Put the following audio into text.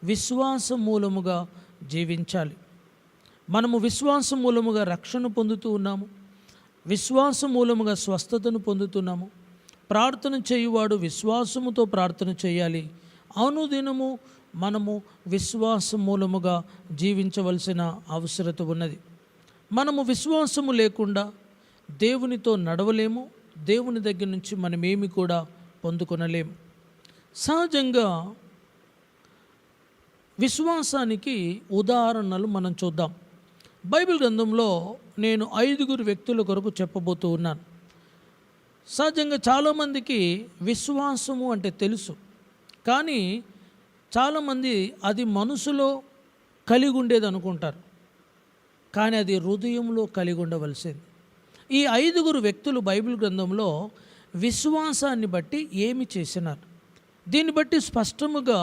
విశ్వాసం మూలముగా జీవించాలి. మనము విశ్వాసం మూలముగా రక్షణ పొందుతూ ఉన్నాము. విశ్వాసం మూలముగా స్వస్థతను పొందుతున్నాము. ప్రార్థన చేయువాడు విశ్వాసముతో ప్రార్థన చేయాలి. అనుదినము మనము విశ్వాసం మూలముగా జీవించవలసిన అవసరత ఉన్నది. మనము విశ్వాసము లేకుండా దేవునితో నడవలేము. దేవుని దగ్గర నుంచి మనమేమి కూడా పొందుకొనలేము. సహజంగా విశ్వాసానికి ఉదాహరణలు మనం చూద్దాం. బైబిల్ గ్రంథంలో నేను 5 వ్యక్తుల కొరకు చెప్పబోతూ ఉన్నాను. సహజంగా చాలామందికి విశ్వాసము అంటే తెలుసు, కానీ చాలామంది అది మనసులో కలిగి ఉండేది అనుకుంటారు, కానీ అది హృదయంలో కలిగి ఉండవలసింది. ఈ 5 వ్యక్తులు బైబిల్ గ్రంథంలో విశ్వాసాన్ని బట్టి ఏమి చేసినారు? దీన్ని బట్టి స్పష్టముగా